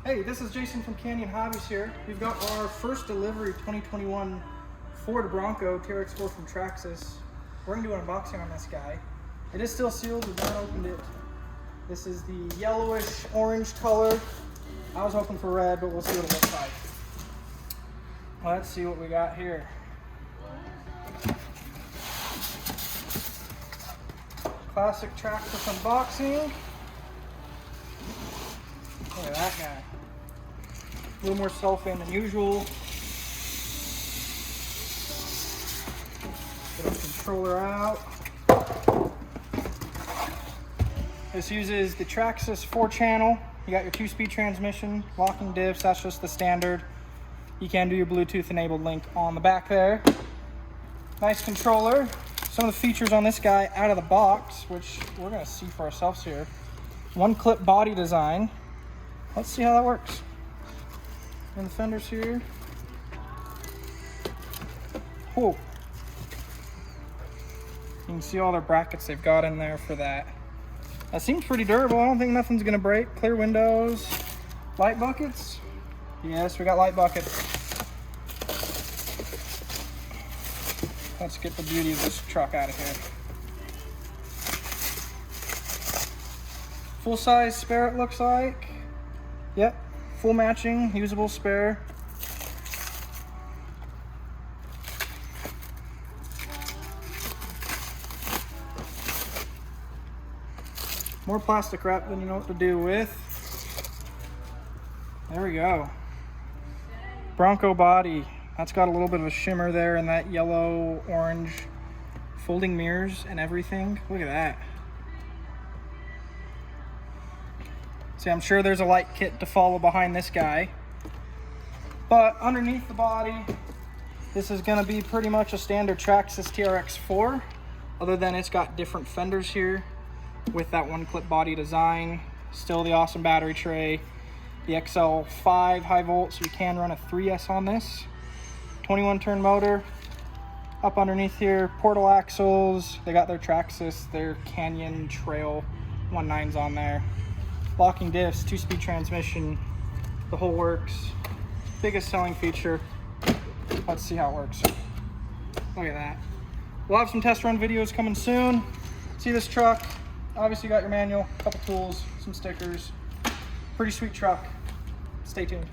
Hey, this is Jason from Canyon Hobbies here. We've got our first delivery 2021 Ford Bronco TRX4 from Traxxas. We're going to do an unboxing on this guy. It is still sealed, we haven't opened it. This is the yellowish orange color. I was hoping for red, but we'll see what it looks like. Let's see what we got here. Classic Traxxas unboxing. Look at that guy. A little more cellophane than usual. Get our controller out. This uses the Traxxas 4-channel. You got your 2-speed transmission, locking diffs, that's just the standard. You can do your Bluetooth enabled link on the back there. Nice controller. Some of the features on this guy out of the box, which we're gonna see for ourselves here. One clip body design. Let's see how that works. And the fenders here. Whoa. You can see all their brackets they've got in there for that. That seems pretty durable. I don't think nothing's gonna break. Clear windows. Light buckets. Yes, we got light buckets. Let's get the beauty of this truck out of here. Full size spare it looks like. Yep, full matching, usable spare. More plastic wrap than you know what to do with. There we go. Bronco body. That's got a little bit of a shimmer there and that yellow, orange, folding mirrors and everything. Look at that. See, I'm sure there's a light kit to follow behind this guy. But underneath the body, this is gonna be pretty much a standard Traxxas TRX4, other than it's got different fenders here with that one clip body design. Still the awesome battery tray. The XL5 high volt, so you can run a 3S on this. 21 turn motor. Up underneath here, portal axles. They got their Traxxas, their Canyon Trail 19s on there. Locking diffs, 2-speed transmission, the whole works. Biggest selling feature. Let's see how it works. Look at that. We'll have some test run videos coming soon. See this truck. Obviously you got your manual, a couple tools, some stickers. Pretty sweet truck. Stay tuned.